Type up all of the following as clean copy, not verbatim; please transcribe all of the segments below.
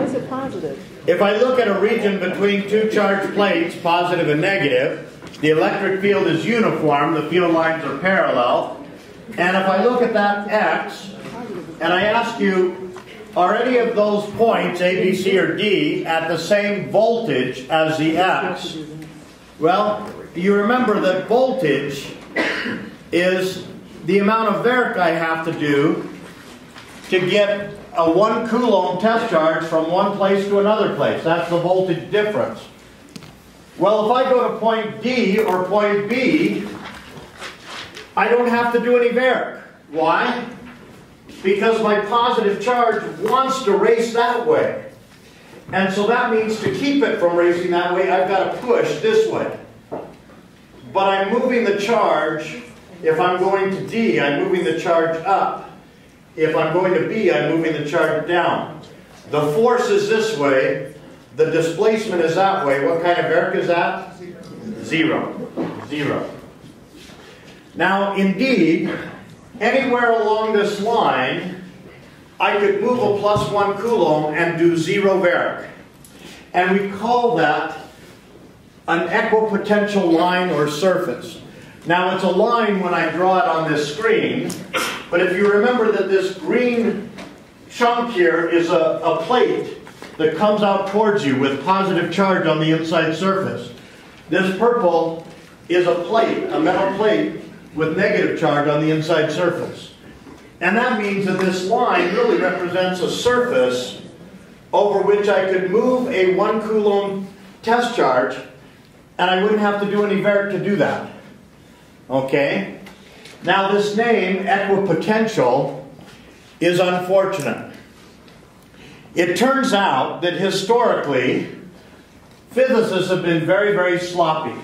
is it positive? If I look at a region between two charged plates, positive and negative, the electric field is uniform, the field lines are parallel. And if I look at that X, and I ask you, are any of those points, A, B, C, or D, at the same voltage as the X? Well, you remember that voltage is the amount of Verc I have to do to get a 1 coulomb test charge from one place to another place. That's the voltage difference. Well, if I go to point D or point B, I don't have to do any Verc. Why? Because my positive charge wants to race that way. And so that means to keep it from racing that way, I've got to push this way. But I'm moving the charge, if I'm going to D, I'm moving the charge up. If I'm going to B, I'm moving the charge down. The force is this way, the displacement is that way. What kind of Verc is that? Zero. Zero. Now, indeed, anywhere along this line, I could move a +1 coulomb and do 0 Verc. And we call that an equipotential line or surface. Now, it's a line when I draw it on this screen, but if you remember that this green chunk here is a plate that comes out towards you with positive charge on the inside surface. This purple is a plate, a metal plate, with negative charge on the inside surface. And that means that this line really represents a surface over which I could move a 1 coulomb test charge, and I wouldn't have to do any Verc to do that. Okay? Now this name, equipotential, is unfortunate. It turns out that historically, physicists have been very, very sloppy.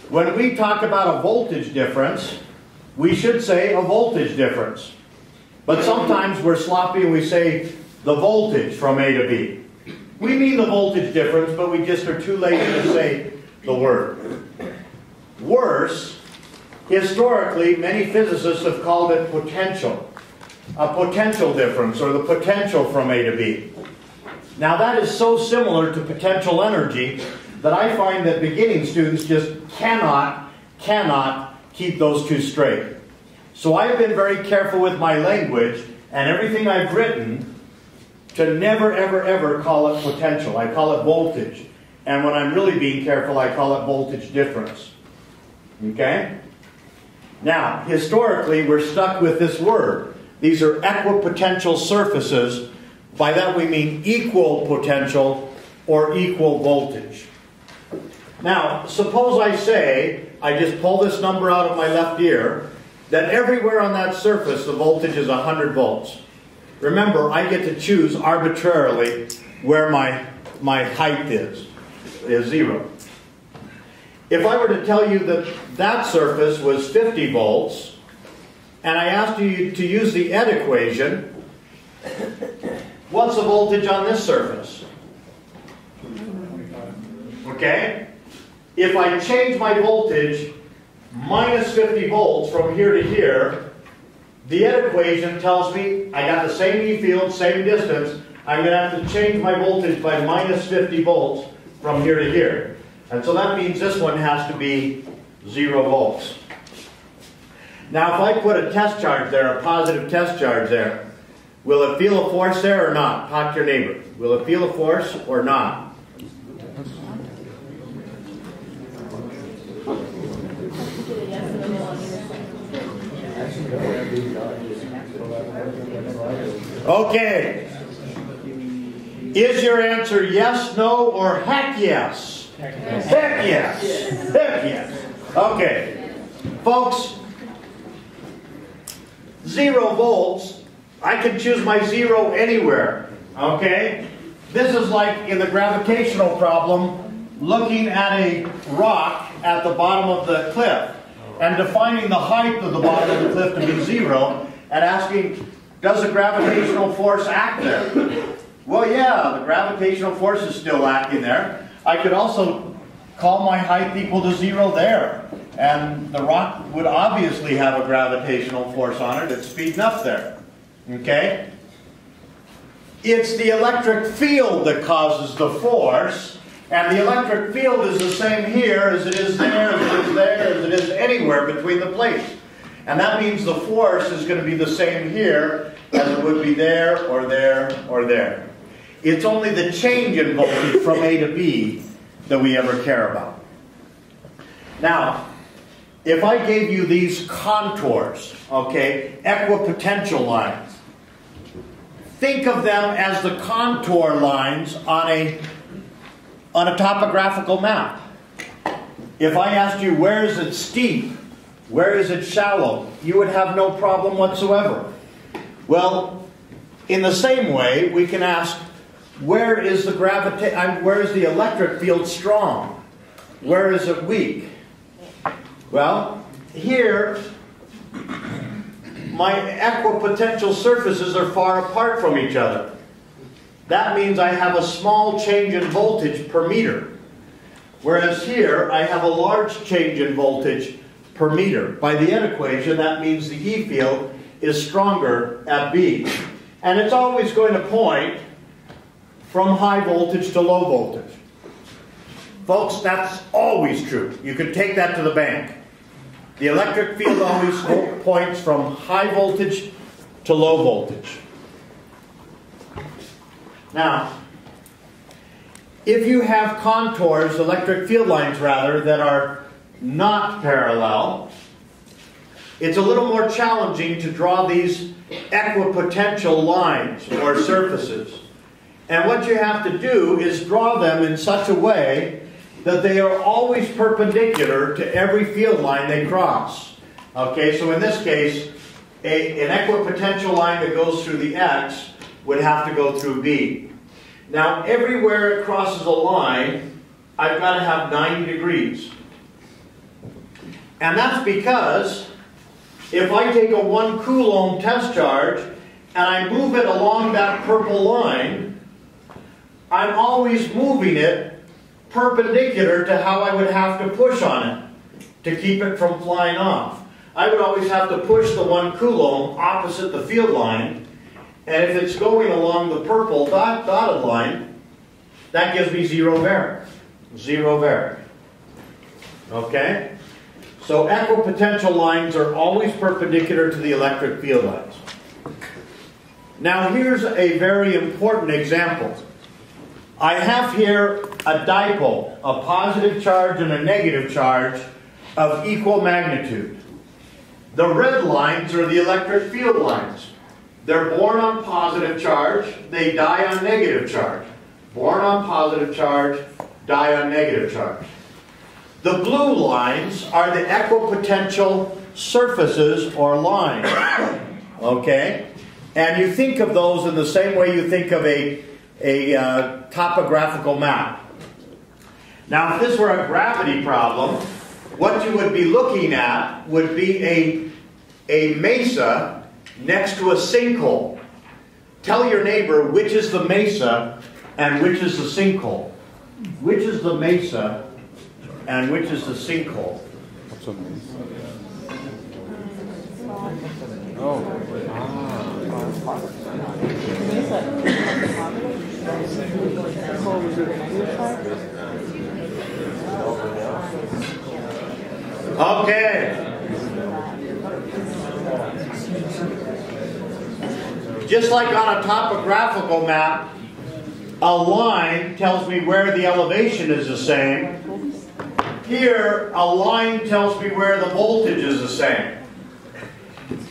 When we talk about a voltage difference, we should say a voltage difference. But sometimes we're sloppy and we say the voltage from A to B. We mean the voltage difference, but we just are too lazy to say the word. Worse, historically, many physicists have called it potential. A potential difference, or the potential from A to B. Now that is so similar to potential energy that I find that beginning students just cannot keep those two straight. So I've been very careful with my language and everything I've written to never, ever, ever call it potential. I call it voltage. And when I'm really being careful, I call it voltage difference. Okay? Now, historically, we're stuck with this word. These are equipotential surfaces. By that we mean equal potential or equal voltage. Now, suppose I say, I just pull this number out of my left ear, that everywhere on that surface the voltage is 100 volts. Remember, I get to choose arbitrarily where my height is 0. If I were to tell you that that surface was 50 volts, and I asked you to use the ED equation, what's the voltage on this surface? Okay? If I change my voltage minus 50 volts from here to here, the ED equation tells me I got the same E field, same distance, I'm going to have to change my voltage by minus 50 volts from here to here. And so that means this one has to be 0 volts. Now if I put a test charge there, a positive test charge there, will it feel a force there or not? Talk to your neighbor. Will it feel a force or not? Okay. Is your answer yes, no, or heck yes? Heck yes. Heck yes. Okay. Folks, 0 volts, I can choose my 0 anywhere. Okay? This is like in the gravitational problem, looking at a rock at the bottom of the cliff and defining the height of the bottom of the cliff to be 0 and asking, does a gravitational force act there? Well, yeah, the gravitational force is still acting there. I could also call my height equal to 0 there. And the rock would obviously have a gravitational force on it. It's speeding up there. Okay? It's the electric field that causes the force, and the electric field is the same here as it is there, as it is there, as it is anywhere between the plates. And that means the force is going to be the same here as it would be there, or there, or there. It's only the change in voltage from A to B that we ever care about. Now, if I gave you these contours, okay, equipotential lines, think of them as the contour lines on a topographical map. If I asked you, where is it steep, where is it shallow, you would have no problem whatsoever. Well, in the same way, we can ask, where is the electric field strong? Where is it weak? Well, here, my equipotential surfaces are far apart from each other. That means I have a small change in voltage per meter. Whereas here, I have a large change in voltage per meter. By the end equation, that means the E field is stronger at B. And it's always going to point from high voltage to low voltage. Folks, that's always true. You can take that to the bank. The electric field always points from high voltage to low voltage. Now, if you have contours, electric field lines rather, that are not parallel, it's a little more challenging to draw these equipotential lines or surfaces. And what you have to do is draw them in such a way that they are always perpendicular to every field line they cross. Okay, so in this case, an equipotential line that goes through the X would have to go through B. Now, everywhere it crosses a line, I've got to have 90 degrees. And that's because if I take a 1 Coulomb test charge and I move it along that purple line, I'm always moving it perpendicular to how I would have to push on it to keep it from flying off. I would always have to push the 1 Coulomb opposite the field line, and if it's going along the purple dotted line, that gives me 0 var. 0 var. Okay? So equipotential lines are always perpendicular to the electric field lines. Now here's a very important example. I have here a dipole, a positive charge and a negative charge of equal magnitude. The red lines are the electric field lines. They're born on positive charge, they die on negative charge. Born on positive charge, die on negative charge. The blue lines are the equipotential surfaces or lines. Okay? And you think of those in the same way you think of a topographical map. Now, if this were a gravity problem, what you would be looking at would be a mesa next to a sinkhole. Tell your neighbor which is the mesa and which is the sinkhole. Which is the mesa and which is the sinkhole? What's a mesa? Oh. Okay. Just like on a topographical map, a line tells me where the elevation is the same. Here, a line tells me where the voltage is the same.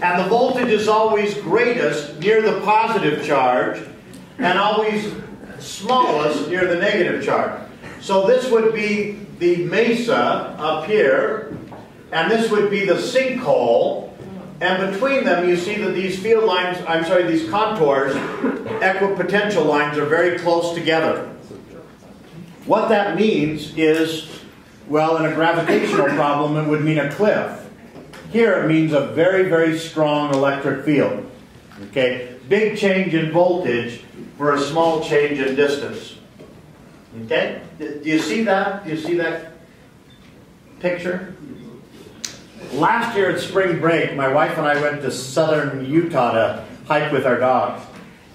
And the voltage is always greatest near the positive charge and always smallest near the negative charge. So this would be the mesa up here, and this would be the sinkhole. And between them, you see that these field lines, these contours, equipotential lines, are very close together. What that means is, well, in a gravitational problem, it would mean a cliff. Here it means a very, very strong electric field. Okay? Big change in voltage for a small change in distance. Okay? Do you see that? Do you see that picture? Last year at spring break, my wife and I went to southern Utah to hike with our dogs.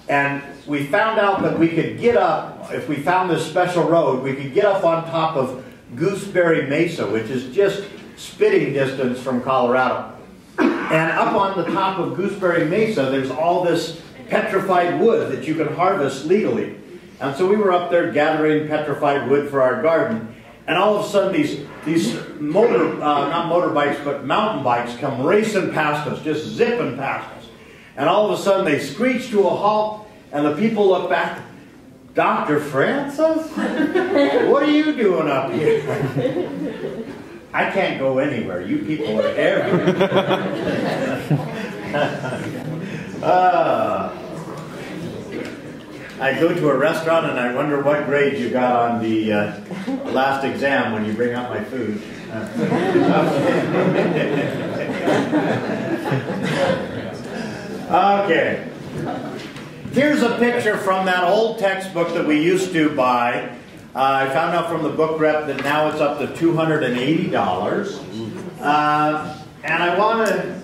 And we found out that we could get up, if we found this special road, we could get up on top of Gooseberry Mesa, which is just spitting distance from Colorado. And up on the top of Gooseberry Mesa, there's all this petrified wood that you can harvest legally. And so we were up there gathering petrified wood for our garden. And all of a sudden these not motorbikes, but mountain bikes come racing past us, just zipping past us. And all of a sudden they screech to a halt, and the people look back. Dr. Francis? What are you doing up here? I can't go anywhere. You people are everywhere. I go to a restaurant and I wonder what grade you got on the last exam when you bring out my food. Okay. Here's a picture from that old textbook that we used to buy. I found out from the book rep that now it's up to $280. And I want to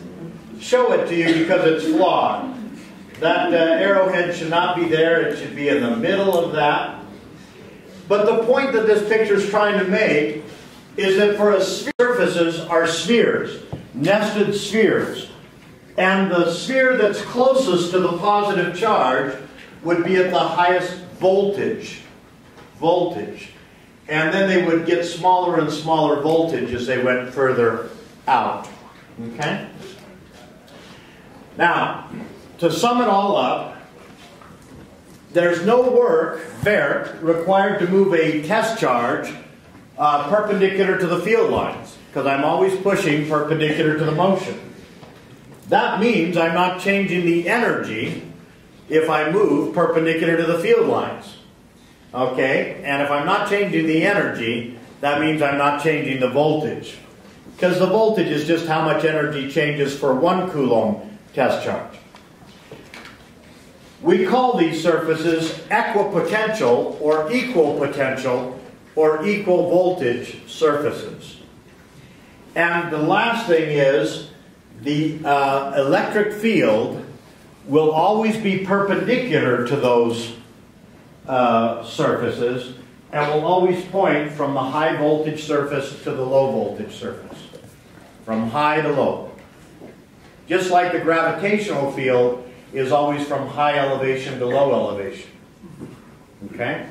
show it to you because it's flawed. That arrowhead should not be there. It should be in the middle of that. But the point that this picture is trying to make is that for a sphere, surfaces are spheres, nested spheres. And the sphere that's closest to the positive charge would be at the highest voltage. And then they would get smaller and smaller voltage as they went further out. Okay? Now, to sum it all up, there's no work, Vert, required to move a test charge perpendicular to the field lines, because I'm always pushing perpendicular to the motion. That means I'm not changing the energy if I move perpendicular to the field lines. Okay? And if I'm not changing the energy, that means I'm not changing the voltage. Because the voltage is just how much energy changes for 1 Coulomb test charge. We call these surfaces equipotential or equal potential or equal voltage surfaces. And the last thing is the electric field will always be perpendicular to those surfaces and will always point from the high voltage surface to the low voltage surface. From high to low. Just like the gravitational field is always from high elevation to low elevation. Okay?